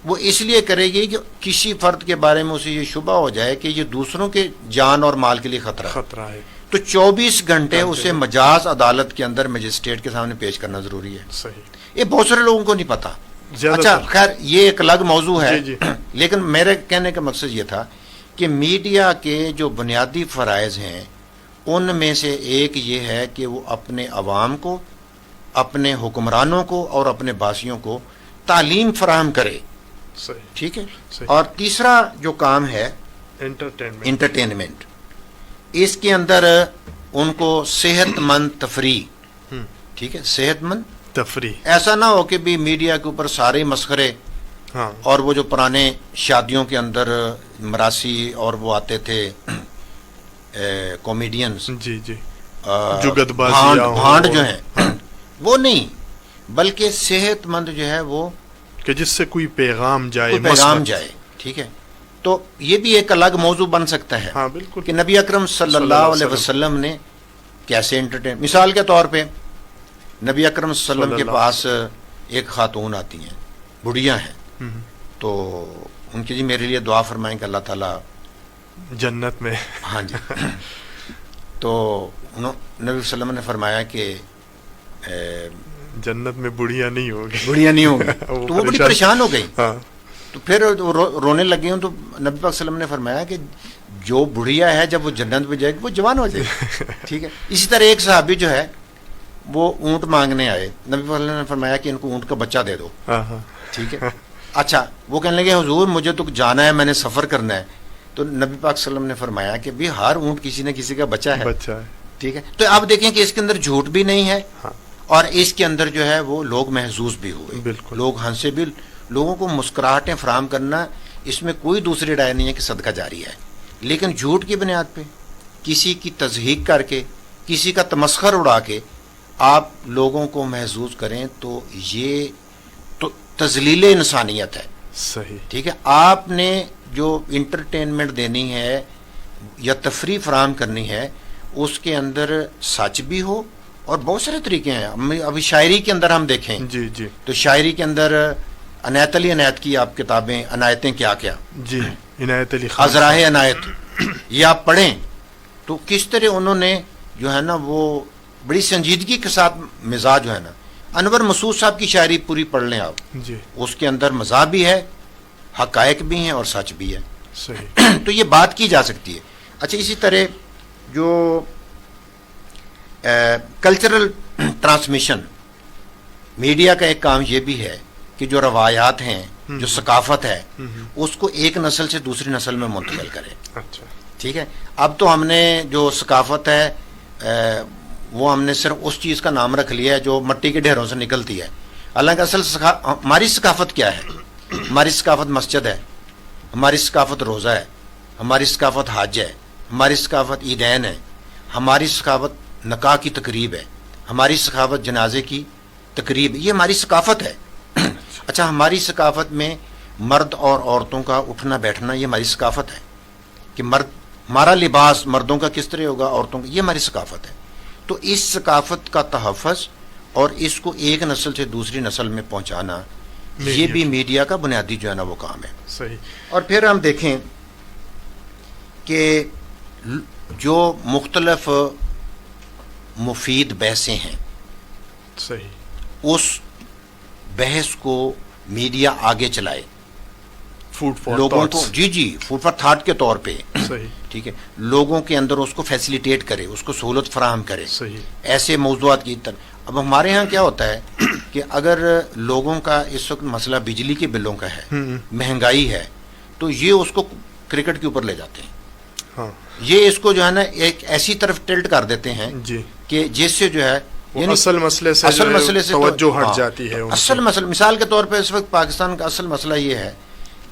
وہ اس لیے کرے گی کہ کسی فرد کے بارے میں اسے یہ شبہ ہو جائے کہ یہ دوسروں کے جان اور مال کے لیے خطرہ ہے، خطرہ ہے۔ تو 24 گھنٹے اسے مجاز عدالت کے اندر مجسٹریٹ کے سامنے پیش کرنا ضروری ہے۔ صحیح، یہ بہت سارے لوگوں کو نہیں پتا۔ زیادہ اچھا تر۔ خیر یہ ایک الگ موضوع ہے، جی، لیکن میرے کہنے کا مقصد یہ تھا کہ میڈیا کے جو بنیادی فرائض ہیں ان میں سے ایک یہ ہے کہ وہ اپنے عوام کو، اپنے حکمرانوں کو اور اپنے باسیوں کو تعلیم فراہم کرے، صحیح، ٹھیک ہے۔ صحیح۔ اور تیسرا جو کام ہے انٹرٹینمنٹ، انٹرٹینمنٹ، اس کے اندر ان کو صحت مند تفریح، ٹھیک ہے، صحت مند تفریح، ایسا نہ ہو کہ بھی میڈیا کے اوپر سارے مسخرے، ہاں، اور وہ جو پرانے شادیوں کے اندر مراسی اور وہ آتے تھے کامیڈینز، جی جی، جگت بازیاں ہوں، بھانڈ جو ہیں وہ نہیں، بلکہ صحت مند جو ہے وہ کہ جس سے کوئی پیغام جائے، کوئی پیغام مثبت۔ جائے، ٹھیک ہے۔ تو یہ بھی ایک الگ موضوع بن سکتا ہے ہاں بالکل، کہ نبی اکرم صلی اللہ علیہ وسلم نے کیسے انٹرٹین، مثال کے طور پہ نبی اکرم صلی اللہ علیہ وسلم کے پاس ایک خاتون آتی ہیں، بڑھیا ہیں، تو ان کی جی میرے لیے دعا فرمائیں کہ اللہ تعالیٰ جنت میں، ہاں جی، تو نبی صلی اللہ علیہ وسلم نے فرمایا کہ جنت میں بڑھیا نہیں ہوگی، بڑھیا نہیں ہوگی، وہ تو وہ بڑی پریشان ہو گئی، ہاں، تو پھر رونے لگی ہوں، تو نبی پاک صلی اللہ علیہ وسلم نے فرمایا کہ جو بڑھیا ہے جب وہ جنت میں جائے گی وہ جوان ہو جائے گی، ٹھیک ہے۔ اسی طرح ایک صحابی جو ہے وہ اونٹ مانگنے آئے، نبی پاک صلی اللہ علیہ وسلم نے فرمایا کہ ان کو اونٹ کا بچہ دے دو، ہاں ہاں، ٹھیک ہے۔ اچھا وہ کہنے لگے حضور مجھے تو جانا ہے، میں نے سفر کرنا ہے، تو نبی پاک صلی اللہ علیہ وسلم نے فرمایا کہ بھی ہر اونٹ کسی نہ کسی کا بچہ ہے، بچہ ہے، ٹھیک ہے۔ تو آپ دیکھیں کہ اس کے اندر جھوٹ بھی نہیں ہے، ہاں، اور اس کے اندر جو ہے وہ لوگ محظوظ بھی ہوئے، بالکل، لوگ ہنسے بھی، لوگوں کو مسکراہٹیں فراہم کرنا، اس میں کوئی دوسری رائے نہیں ہے کہ صدقہ جاری ہے، لیکن جھوٹ کی بنیاد پہ کسی کی تضحیق کر کے، کسی کا تمسخر اڑا کے آپ لوگوں کو محظوظ کریں تو یہ تو تذلیل انسانیت ہے، صحیح، ٹھیک ہے۔ آپ نے جو انٹرٹینمنٹ دینی ہے یا تفریح فراہم کرنی ہے اس کے اندر سچ بھی ہو، اور بہت سارے طریقے ہیں، ابھی شاعری کے اندر ہم دیکھیں جی جی تو شاعری کے اندر عنایت علی عنایت کی آپ کتابیں عنایتیں کیا کیا، جی، عنایت علی خان، ازراہ عنایت، یہ آپ پڑھیں تو کس طرح انہوں نے جو ہے نا وہ بڑی سنجیدگی کے ساتھ مزاج جو ہے نا، انور مسعود صاحب کی شاعری پوری پڑھ لیں آپ، جی، اس کے اندر مزاح بھی ہے، حقائق بھی ہیں اور سچ بھی ہے، صحیح، تو یہ بات کی جا سکتی ہے۔ اچھا اسی طرح جو کلچرل ٹرانسمیشن، میڈیا کا ایک کام یہ بھی ہے کہ جو روایات ہیں، جو ثقافت ہے، اس کو ایک نسل سے دوسری نسل میں منتقل کرے، اچھا، ٹھیک ہے۔ اب تو ہم نے جو ثقافت ہے وہ ہم نے صرف اس چیز کا نام رکھ لیا ہے جو مٹی کے ڈھیروں سے نکلتی ہے، حالانکہ اصل ہماری ثقافت کیا ہے؟ ہماری ثقافت مسجد ہے، ہماری ثقافت روزہ ہے، ہماری ثقافت حج ہے، ہماری ثقافت عیدین ہے، ہماری ثقافت نکاح کی تقریب ہے، ہماری ثقافت جنازے کی تقریب، یہ ہماری ثقافت ہے۔ اچھا ہماری ثقافت میں مرد اور عورتوں کا اٹھنا بیٹھنا یہ ہماری ثقافت ہے کہ ہمارا لباس مردوں کا کس طرح ہوگا، عورتوں کا، یہ ہماری ثقافت ہے۔ تو اس ثقافت کا تحفظ اور اس کو ایک نسل سے دوسری نسل میں پہنچانا، یہ بھی میڈیا کا بنیادی جو ہے نا وہ کام ہے۔ صحیح، اور پھر ہم دیکھیں کہ جو مختلف مفید بحثیں ہیں، صحیح، اس بحث کو میڈیا آگے چلائے، فوڈ فار لوگوں کو جی فوڈ فار تھاٹ کے طور پہ صحیح ٹھیک ہے لوگوں کے اندر اس کو فیسیلیٹیٹ کرے, اس کو سہولت فراہم کرے صحیح ایسے موضوعات کی اب ہمارے ہاں کیا ہوتا ہے کہ اگر لوگوں کا اس وقت مسئلہ بجلی کے بلوں کا ہے, مہنگائی ہے, تو یہ اس کو کرکٹ کے اوپر لے جاتے ہیں. ہاں یہ اس کو جو ہے نا ایک ایسی طرف ٹلٹ کر دیتے ہیں جی کہ جس سے جو ہے یعنی اصل مسئلے سے توجہ ہٹ جاتی ہے. اصل مسئلہ مثال کے طور پہ اس وقت پاکستان کا اصل مسئلہ یہ ہے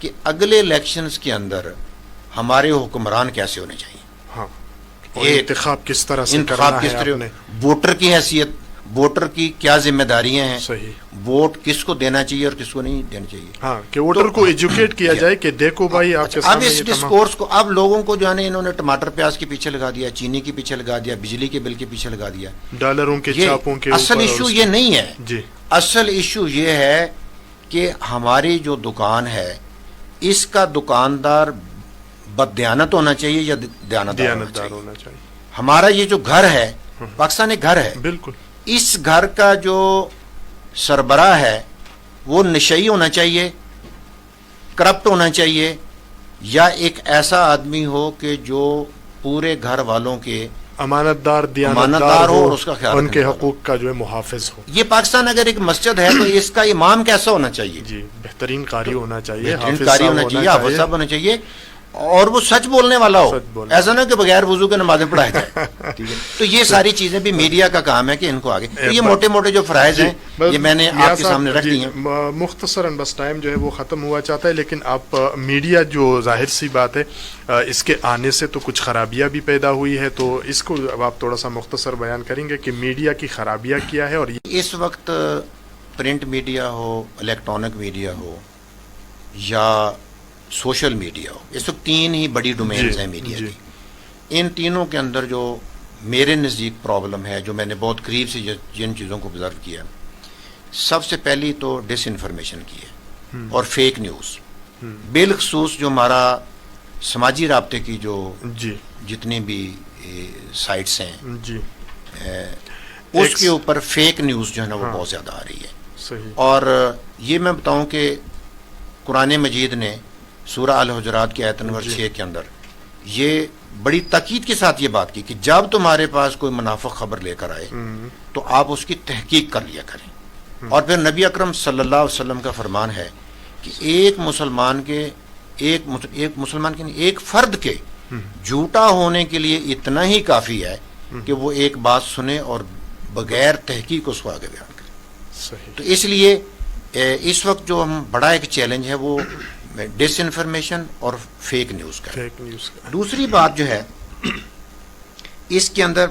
کہ اگلے الیکشنز کے اندر ہمارے حکمران کیسے ہونے چاہیے, ہاں یہ انتخاب کس طرح سے انتخاب کس طرح, ووٹر کی حیثیت, ووٹر کی کیا ذمہ داریاں ہیں, صحیح ووٹ کس کو دینا چاہیے اور کس کو نہیں دینا چاہیے, ہاں کہ ووٹر کو ایجوکیٹ کیا جائے کہ دیکھو بھائی آپ کے اب سامنے اس ڈسکورس کو اب لوگوں کو جو ہے نا انہوں نے ٹماٹر پیاز کے پیچھے لگا دیا, چینی کے پیچھے لگا دیا, بجلی کے بل کے پیچھے لگا دیا, ڈالروں کے چھاپوں کے اصل ایشو یہ نہیں ہے. جی اصل ایشو یہ ہے کہ ہماری جو دکان ہے اس کا دکاندار بددیانت ہونا چاہیے یا دیانتدار ہونا چاہیے. ہمارا یہ جو گھر ہے پاکستان ایک گھر ہے, بالکل اس گھر کا جو سربراہ ہے وہ نشئی ہونا چاہیے, کرپٹ ہونا چاہیے, یا ایک ایسا آدمی ہو کہ جو پورے گھر والوں کے امانت دار دیانتدار ہو اور اس کا خیال ان کے حقوق کا جو ہے محافظ ہو. یہ پاکستان اگر ایک مسجد ہے تو اس کا امام کیسا ہونا چاہیے, جی بہترین قاری ہونا چاہیے, بہترین قاری ہونا چاہیے, حافظ صاحب ہونا چاہیے, اور وہ سچ بولنے والا ہو, ایسا نہ کہ بغیر وضو کے نمازیں پڑھائے جائے. تو یہ ساری چیزیں بھی میڈیا کا کام ہے کہ ان کو آگے, تو یہ موٹے موٹے جو فرائض ہیں یہ میں نے آپ کے سامنے رکھ دی ہیں. مختصراً بس ٹائم جو ہے وہ ختم ہوا چاہتا ہے, لیکن آپ میڈیا جو ظاہر سی بات ہے اس کے آنے سے تو کچھ خرابیاں بھی پیدا ہوئی ہے, تو اس کو اب آپ تھوڑا سا مختصر بیان کریں گے کہ میڈیا کی خرابیاں کیا ہے. اور اس وقت پرنٹ میڈیا ہو, الیکٹرانک میڈیا ہو یا سوشل میڈیا ہو, اس وقت تین ہی بڑی ڈومینز ہیں میڈیا کی. ان تینوں کے اندر جو میرے نزدیک پرابلم ہے, جو میں نے بہت قریب سے جن چیزوں کو آبزرو کیا, سب سے پہلی تو ڈس انفارمیشن کی ہے اور فیک نیوز, بالخصوص جو ہمارا سماجی رابطے کی جو جتنی بھی سائٹس ہیں جی اس کے اوپر فیک نیوز جو ہے نا وہ بہت زیادہ آ رہی ہے. صحیح. اور یہ میں بتاؤں کہ قرآن مجید نے سورہ الحجرات کی آیت نمبر 6 کے اندر یہ بڑی تاکید کے ساتھ یہ بات کی کہ جب تمہارے پاس کوئی منافق خبر لے کر آئے تو آپ اس کی تحقیق کر لیا کریں. اور پھر نبی اکرم صلی اللہ علیہ وسلم کا فرمان ہے کہ ایک مسلمان کے ایک فرد کے جھوٹا ہونے کے لیے اتنا ہی کافی ہے کہ وہ ایک بات سنے اور بغیر تحقیق اس کو آگے بیان کرے. صحیح. تو اس لیے اس وقت جو ہم بڑا ایک چیلنج ہے وہ ڈس انفارمیشن اور فیک نیوز کا. دوسری بات جو ہے اس کے اندر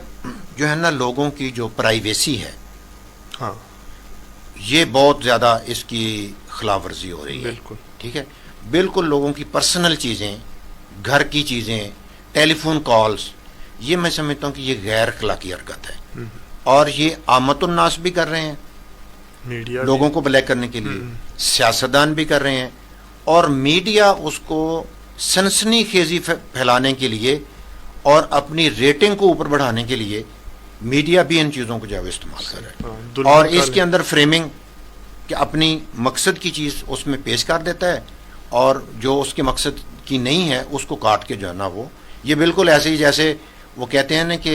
جو ہے نا لوگوں کی جو پرائیویسی ہے, ہاں یہ بہت زیادہ اس کی خلاف ورزی ہو رہی ہے. بالکل ٹھیک ہے, بالکل لوگوں کی پرسنل چیزیں, گھر کی چیزیں, ٹیلی فون کالز, یہ میں سمجھتا ہوں کہ یہ غیر اخلاقی حرکت ہے. اور یہ عامت الناس بھی کر رہے ہیں, میڈیا لوگوں کو بلیک کرنے کے لیے, سیاستدان بھی کر رہے ہیں, اور میڈیا اس کو سنسنی خیزی پھیلانے کے لیے اور اپنی ریٹنگ کو اوپر بڑھانے کے لیے میڈیا بھی ان چیزوں کو جو ہے استعمال کر رہا ہے. اور اس کے اندر فریمنگ کہ اپنی مقصد کی چیز اس میں پیش کر دیتا ہے, اور جو اس کے مقصد کی نہیں ہے اس کو کاٹ کے جو ہے نا وہ یہ بالکل ایسے ہی جیسے وہ کہتے ہیں نا کہ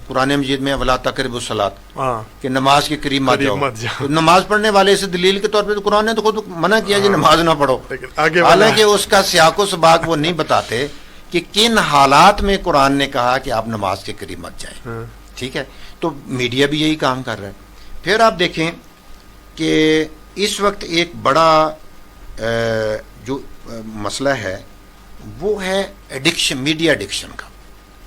قرآن مجید میں ولا تقربوا الصلاۃ, کہ نماز کے قریب مت جاؤ. نماز پڑھنے والے سے دلیل کے طور پہ تو قرآن نے تو خود منع کیا کہ نماز نہ پڑھو, حالانکہ اس کا سیاق و سباق وہ نہیں بتاتے کہ کن حالات میں قرآن نے کہا کہ آپ نماز کے قریب مت جائیں. ٹھیک ہے, تو میڈیا بھی یہی کام کر رہا ہے. پھر آپ دیکھیں کہ اس وقت ایک بڑا جو مسئلہ ہے وہ ہے ایڈکشن, میڈیا ایڈکشن کا.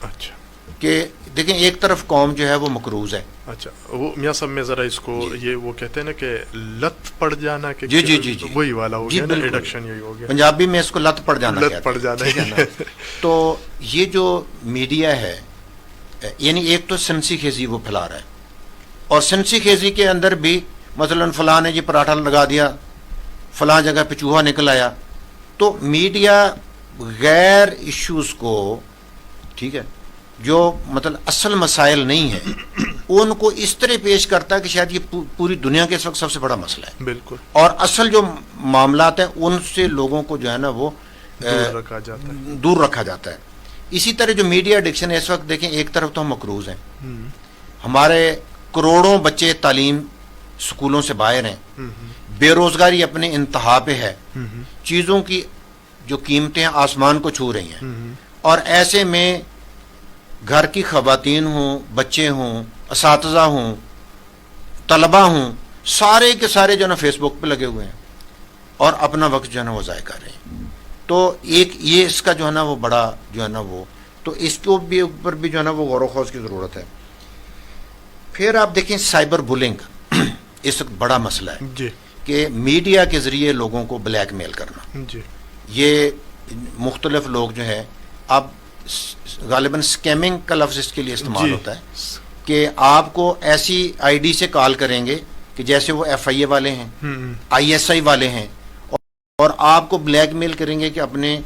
اچھا, کہ دیکھیں ایک طرف قوم جو ہے وہ مقروض ہے. اچھا, وہ میاں صاحب میں ذرا اس کو یہ وہ کہتے ہیں نا کہ لت پڑ جانا, کہ جی وہی والا ہو گیا نا, ایڈکشن یہی ہو گیا. پنجابی میں اس کو لت پڑ جانا لت پڑ جانا. تو یہ جو میڈیا ہے یعنی ایک تو سنسی خیزی وہ پھیلا رہا ہے, اور سنسی خیزی کے اندر بھی مثلا فلاں نے جی پراٹھا لگا دیا, فلاں جگہ پہ چوہا نکل آیا. تو میڈیا غیر ایشوز کو, ٹھیک ہے, جو مطلب اصل مسائل نہیں ہیں ان کو اس طرح پیش کرتا ہے کہ شاید یہ پوری دنیا کے اس وقت سب سے بڑا مسئلہ ہے. بالکل. اور اصل جو معاملات ہیں ان سے لوگوں کو جو ہے نا وہ دور رکھا جاتا ہے. اسی طرح جو میڈیا ایڈکشن ہے اس وقت دیکھیں، ایک طرف تو ہم مقروض ہیں، ہمارے کروڑوں بچے تعلیم سکولوں سے باہر ہیں، بے روزگاری اپنے انتہا پہ ہے، چیزوں کی جو قیمتیں آسمان کو چھو رہی ہیں، اور ایسے میں گھر کی خواتین ہوں، بچے ہوں، اساتذہ ہوں، طلباء ہوں، سارے کے سارے جو ہے نا فیس بک پہ لگے ہوئے ہیں اور اپنا وقت جو ہے نا وہ ضائع کر رہے ہیں. تو ایک یہ اس کا جو ہے نا وہ بڑا جو ہے نا وہ، تو اس کے بھی اوپر بھی جو ہے نا وہ غور و خوض کی ضرورت ہے. پھر آپ دیکھیں سائبر بلنگ اس وقت بڑا مسئلہ ہے جی. کہ میڈیا کے ذریعے لوگوں کو بلیک میل کرنا. جی. یہ مختلف لوگ جو ہے، اب غالباً اسکیمنگ کا لفظ اس کے لیے استعمال ہوتا ہے کہ آپ کو ایسی آئی ڈی سے کال کریں گے کہ جیسے وہ ایف آئی اے والے ہیں، آئی ایس آئی والے ہیں، اور آپ کو بلیک میل کریں گے کہ اپنے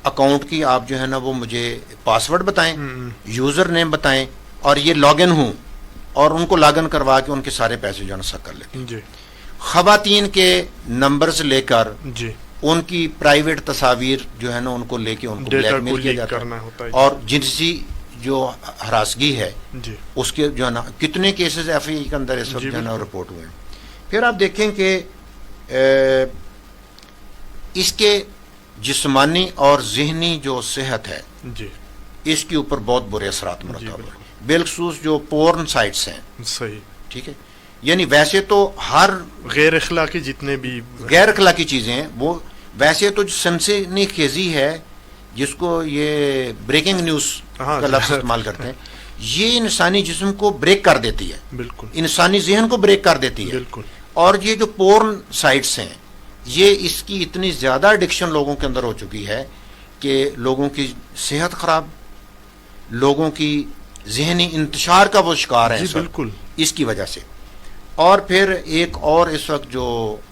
اکاؤنٹ کی آپ جو ہے نا وہ مجھے پاسورڈ بتائیں، یوزر نیم بتائیں، اور یہ لاگ ان ہوں، اور ان کو لاگ ان کروا کے ان کے سارے پیسے جو ہے نا سک کر لیتے ہیں. خواتین کے نمبرز لے کر ان کی پرائیویٹ تصاویر جو ہے نا ان کو لے کے ان کو بلیک میل کیا جاتا ہے، اور جنسی جو ہراسگی ہے اس کے جو ہے نا کتنے کیسز ایف آئی کے اندر اس وقت جو ہے نا رپورٹ ہوئے ہیں. پھر آپ دیکھیں کہ اس کے جسمانی اور ذہنی جو صحت ہے اس کے اوپر بہت برے اثرات مرتب ہوئے ہیں، بالخصوص جو پورن سائٹس ہیں. صحیح. ٹھیک ہے. یعنی ویسے تو ہر غیر اخلاقی جتنے بھی غیر اخلاقی چیزیں ہیں وہ ویسے تو سنسنی خیزی ہے، جس کو یہ بریکنگ نیوز کا لفظ استعمال کرتے ہیں، یہ انسانی جسم کو بریک کر دیتی ہے. بالکل. انسانی ذہن کو بریک کر دیتی ہے. بالکل. اور یہ جو پورن سائٹس ہیں یہ اس کی اتنی زیادہ ایڈکشن لوگوں کے اندر ہو چکی ہے کہ لوگوں کی صحت خراب، لوگوں کی ذہنی انتشار کا وہ شکار ہے. بالکل. اس کی وجہ سے. اور پھر ایک اور اس وقت جو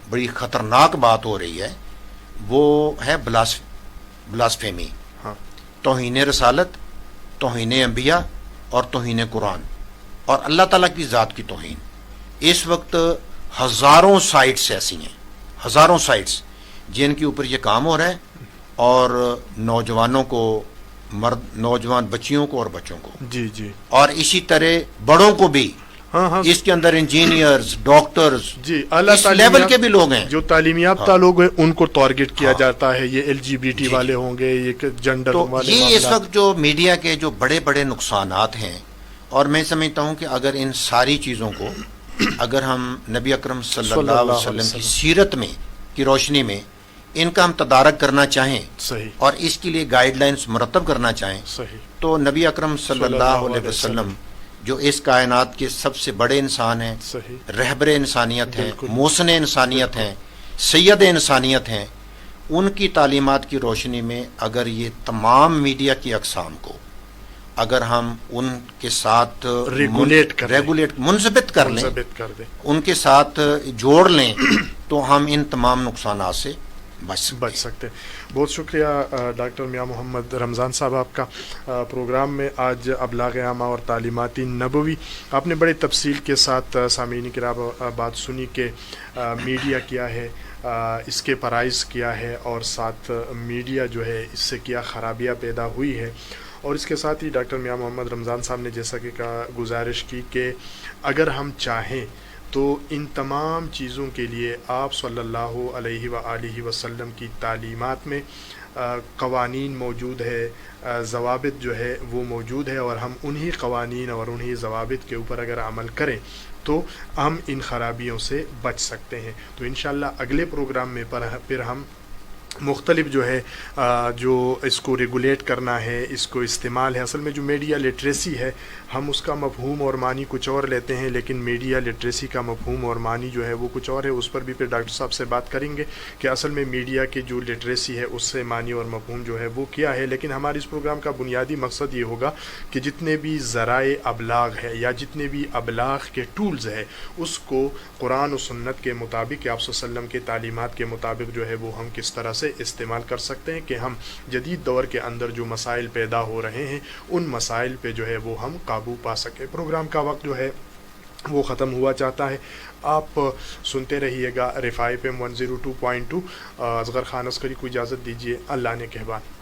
بڑی خطرناک بات ہو رہی ہے وہ ہے بلاسفیمی، توہین رسالت، توہین انبیاء اور توہین قرآن اور اللہ تعالیٰ کی ذات کی توہین. اس وقت ہزاروں سائٹس ایسی ہیں، ہزاروں سائٹس جن کے اوپر یہ کام ہو رہا ہے، اور نوجوانوں کو، نوجوان بچیوں کو اور بچوں کو، اور اسی طرح بڑوں کو بھی. اس کے اندر انجینئرز، ڈاکٹرز، اس لیول کے بھی لوگ ہیں، جو تعلیم یافتہ لوگ ہیں ان کو ٹارگٹ کیا جاتا ہے. یہ ایل جی بی ٹی والے ہوں گے، یہ جنڈر والے. یہ اس وقت جو میڈیا کے جو بڑے بڑے نقصانات ہیں، اور میں سمجھتا ہوں کہ اگر ان ساری چیزوں کو اگر ہم نبی اکرم صلی اللہ علیہ وسلم کی سیرت میں کی روشنی میں ان کا ہم تدارک کرنا چاہیں اور اس کے لیے گائیڈ لائنز مرتب کرنا چاہیں، تو نبی اکرم صلی اللہ علیہ وسلم جو اس کائنات کے سب سے بڑے انسان ہیں، رہبر انسانیت ہیں، موسن انسانیت ہیں، سید انسانیت ہیں، ان کی تعلیمات کی روشنی میں اگر یہ تمام میڈیا کی اقسام کو اگر ہم ان کے ساتھ ریگولیٹ منضبط کر لیں، ان کے ساتھ جوڑ لیں، تو ہم ان تمام نقصانات سے بچ سکتے ہیں. بہت شکریہ ڈاکٹر میاں محمد رمضان صاحب آپ کا. پروگرام میں آج ابلاغ عامہ اور تعلیماتی نبوی آپ نے بڑے تفصیل کے ساتھ سامعین کرام بات سنی کہ میڈیا کیا ہے، اس کے فرائض کیا ہے، اور ساتھ میڈیا جو ہے اس سے کیا خرابیاں پیدا ہوئی ہے. اور اس کے ساتھ ہی ڈاکٹر میاں محمد رمضان صاحب نے جیسا کہ گزارش کی کہ اگر ہم چاہیں تو ان تمام چیزوں کے لیے آپ صلی اللہ علیہ وآلہ وسلم کی تعلیمات میں قوانین موجود ہے، ضوابط جو ہے وہ موجود ہے، اور ہم انہی قوانین اور انہی ضوابط کے اوپر اگر عمل کریں تو ہم ان خرابیوں سے بچ سکتے ہیں. تو انشاءاللہ اگلے پروگرام میں پھر ہم مختلف جو ہے جو اس کو ریگولیٹ کرنا ہے، اس کو استعمال ہے. اصل میں جو میڈیا لٹریسی ہے ہم اس کا مفہوم اور معنی کچھ اور لیتے ہیں، لیکن میڈیا لٹریسی کا مفہوم اور معنی جو ہے وہ کچھ اور ہے. اس پر بھی پھر ڈاکٹر صاحب سے بات کریں گے کہ اصل میں میڈیا کی جو لٹریسی ہے اس سے معنی اور مفہوم جو ہے وہ کیا ہے. لیکن ہمارے اس پروگرام کا بنیادی مقصد یہ ہوگا کہ جتنے بھی ذرائع ابلاغ ہے یا جتنے بھی ابلاغ کے ٹولز ہے اس کو قرآن و سنت کے مطابق، آپ صلی اللہ علیہ وسلم کے تعلیمات کے مطابق جو ہے وہ ہم کس طرح سے سے استعمال کر سکتے ہیں کہ ہم جدید دور کے اندر جو مسائل پیدا ہو رہے ہیں ان مسائل پہ جو ہے وہ ہم قابو پا سکیں۔ پروگرام کا وقت جو ہے وہ ختم ہوا چاہتا ہے، آپ سنتے رہیے گا رفاع FM 102.2۔ اصغر خان عسکری کو اجازت دیجیے، اللہ نے کہبان۔